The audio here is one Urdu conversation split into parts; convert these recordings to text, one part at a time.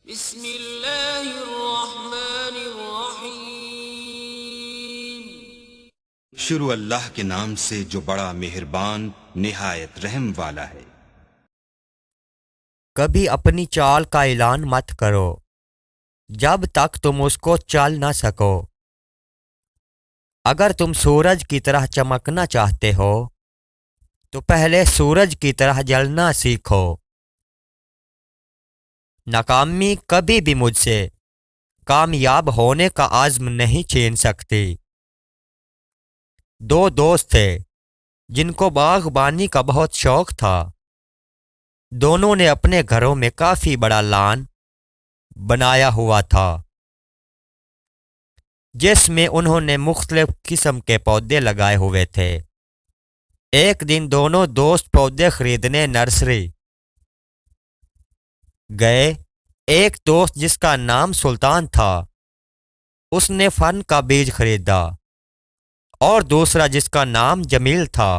بسم اللہ الرحمن الرحیم۔ شروع اللہ کے نام سے جو بڑا مہربان نہایت رحم والا ہے۔ کبھی اپنی چال کا اعلان مت کرو جب تک تم اس کو چل نہ سکو۔ اگر تم سورج کی طرح چمکنا چاہتے ہو تو پہلے سورج کی طرح جلنا سیکھو۔ ناکامی کبھی بھی مجھ سے کامیاب ہونے کا عزم نہیں چھین سکتی۔ دو دوست تھے جن کو باغبانی کا بہت شوق تھا۔ دونوں نے اپنے گھروں میں کافی بڑا لان بنایا ہوا تھا جس میں انہوں نے مختلف قسم کے پودے لگائے ہوئے تھے۔ ایک دن دونوں دوست پودے خریدنے نرسری گئے۔ ایک دوست جس کا نام سلطان تھا اس نے فن کا بیج خریدا اور دوسرا جس کا نام جمیل تھا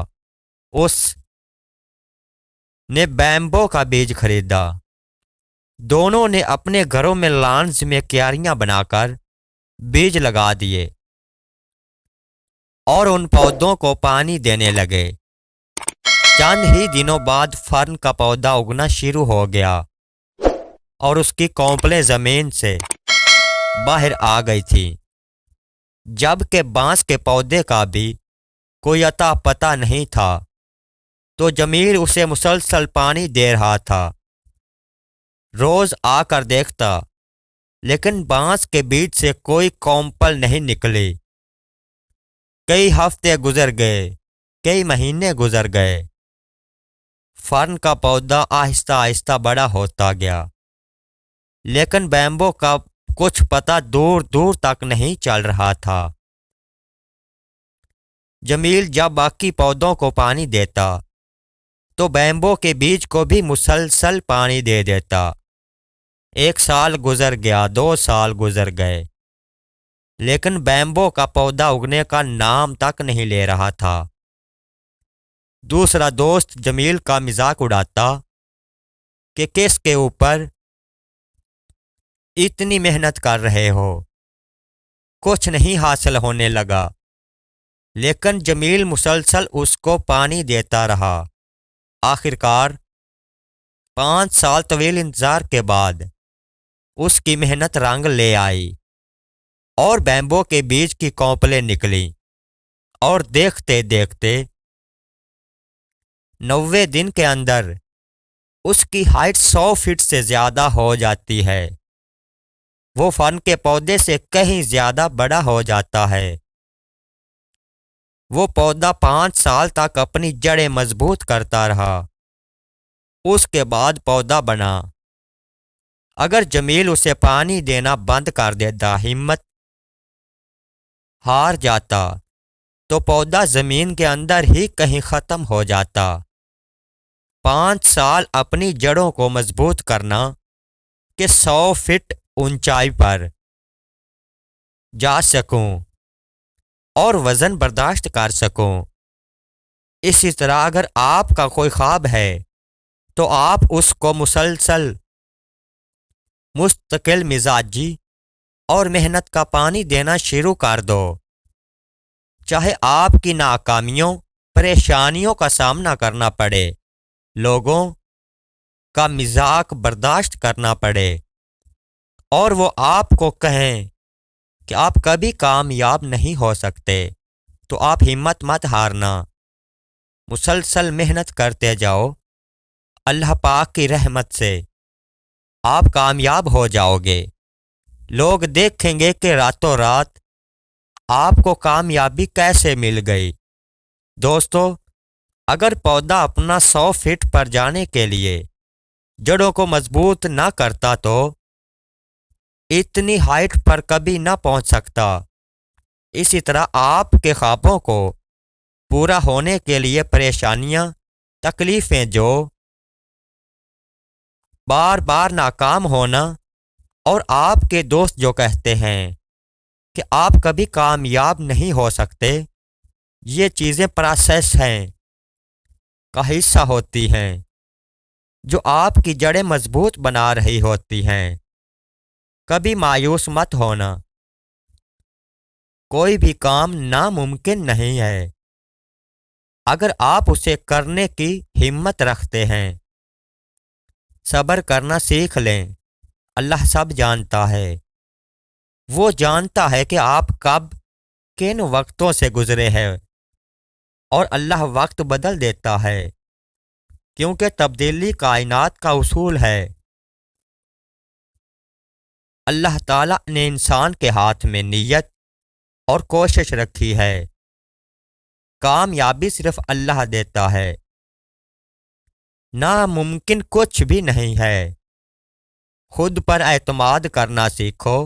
اس نے بیمبو کا بیج خریدا۔ دونوں نے اپنے گھروں میں لانز میں کیاریاں بنا کر بیج لگا دیے اور ان پودوں کو پانی دینے لگے۔ چند ہی دنوں بعد فرن کا پودا اگنا شروع ہو گیا اور اس کی کونپلیں زمین سے باہر آ گئی تھیں، جبکہ بانس کے پودے کا بھی کوئی اتا پتہ نہیں تھا۔ تو جمیل اسے مسلسل پانی دے رہا تھا، روز آ کر دیکھتا، لیکن بانس کے بیج سے کوئی کونپل نہیں نکلی۔ کئی ہفتے گزر گئے، کئی مہینے گزر گئے۔ فرن کا پودا آہستہ آہستہ بڑا ہوتا گیا، لیکن بیمبو کا کچھ پتہ دور دور تک نہیں چل رہا تھا۔ جمیل جب باقی پودوں کو پانی دیتا تو بیمبو کے بیج کو بھی مسلسل پانی دے دیتا۔ ایک سال گزر گیا، 2 سال گزر گئے، لیکن بیمبو کا پودا اگنے کا نام تک نہیں لے رہا تھا۔ دوسرا دوست جمیل کا مذاق اڑاتا کہ کس کے اوپر اتنی محنت کر رہے ہو، کچھ نہیں حاصل ہونے لگا، لیکن جمیل مسلسل اس کو پانی دیتا رہا۔ آخرکار 5 سال طویل انتظار کے بعد اس کی محنت رنگ لے آئی اور بیمبو کے بیج کی کونپلیں نکلیں، اور دیکھتے دیکھتے 90 دن کے اندر اس کی ہائٹ 100 فٹ سے زیادہ ہو جاتی ہے۔ وہ فن کے پودے سے کہیں زیادہ بڑا ہو جاتا ہے۔ وہ پودا 5 سال تک اپنی جڑیں مضبوط کرتا رہا۔ اس کے بعد پودا بنا۔ اگر جمیل اسے پانی دینا بند کر دیتا، ہمت ہار جاتا، تو پودا زمین کے اندر ہی کہیں ختم ہو جاتا۔ 5 سال اپنی جڑوں کو مضبوط کرنا کہ 100 فٹ اونچائی پر جا سکوں اور وزن برداشت کر سکوں۔ اسی طرح اگر آپ کا کوئی خواب ہے تو آپ اس کو مسلسل مستقل مزاجی اور محنت کا پانی دینا شروع کر دو۔ چاہے آپ کی ناکامیوں، پریشانیوں کا سامنا کرنا پڑے، لوگوں کا مذاق برداشت کرنا پڑے، اور وہ آپ کو کہیں کہ آپ کبھی کامیاب نہیں ہو سکتے، تو آپ ہمت مت ہارنا، مسلسل محنت کرتے جاؤ۔ اللہ پاک کی رحمت سے آپ کامیاب ہو جاؤ گے۔ لوگ دیکھیں گے کہ راتوں رات آپ کو کامیابی کیسے مل گئی۔ دوستو، اگر پودا اپنا 100 فٹ پر جانے کے لیے جڑوں کو مضبوط نہ کرتا تو اتنی ہائٹ پر کبھی نہ پہنچ سکتا۔ اسی طرح آپ کے خوابوں کو پورا ہونے کے لیے پریشانیاں، تکلیفیں، جو بار بار ناکام ہونا، اور آپ کے دوست جو کہتے ہیں کہ آپ کبھی کامیاب نہیں ہو سکتے، یہ چیزیں پروسیس ہیں کا حصہ ہوتی ہیں جو آپ کی جڑیں مضبوط بنا رہی ہوتی ہیں۔ کبھی مایوس مت ہونا، کوئی بھی کام ناممکن نہیں ہے اگر آپ اسے کرنے کی ہمت رکھتے ہیں۔ صبر کرنا سیکھ لیں، اللہ سب جانتا ہے۔ وہ جانتا ہے کہ آپ کب کن وقتوں سے گزرے ہیں، اور اللہ وقت بدل دیتا ہے کیونکہ تبدیلی کائنات کا اصول ہے۔ اللہ تعالیٰ نے انسان کے ہاتھ میں نیت اور کوشش رکھی ہے، کامیابی صرف اللہ دیتا ہے، ناممکن کچھ بھی نہیں ہے۔ خود پر اعتماد کرنا سیکھو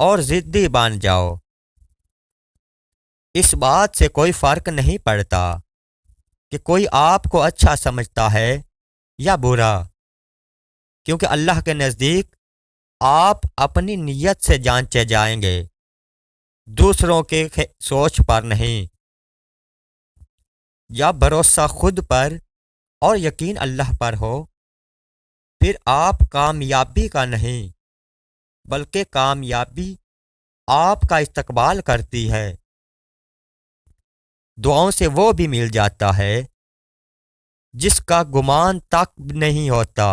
اور ضدی بن جاؤ۔ اس بات سے کوئی فرق نہیں پڑتا کہ کوئی آپ کو اچھا سمجھتا ہے یا برا، کیونکہ اللہ کے نزدیک آپ اپنی نیت سے جانچے جائیں گے، دوسروں کے سوچ پر نہیں۔ جب بھروسہ خود پر اور یقین اللہ پر ہو، پھر آپ کامیابی کا نہیں بلکہ کامیابی آپ کا استقبال کرتی ہے۔ دعاؤں سے وہ بھی مل جاتا ہے جس کا گمان تک نہیں ہوتا۔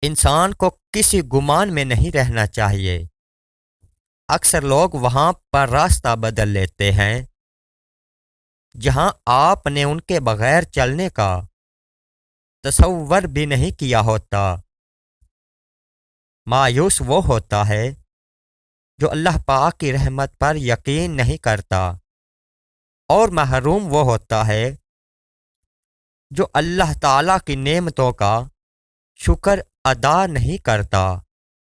انسان کو کسی گمان میں نہیں رہنا چاہیے۔ اکثر لوگ وہاں پر راستہ بدل لیتے ہیں جہاں آپ نے ان کے بغیر چلنے کا تصور بھی نہیں کیا ہوتا۔ مایوس وہ ہوتا ہے جو اللہ پاک کی رحمت پر یقین نہیں کرتا، اور محروم وہ ہوتا ہے جو اللہ تعالیٰ کی نعمتوں کا شکر ادا نہیں کرتا۔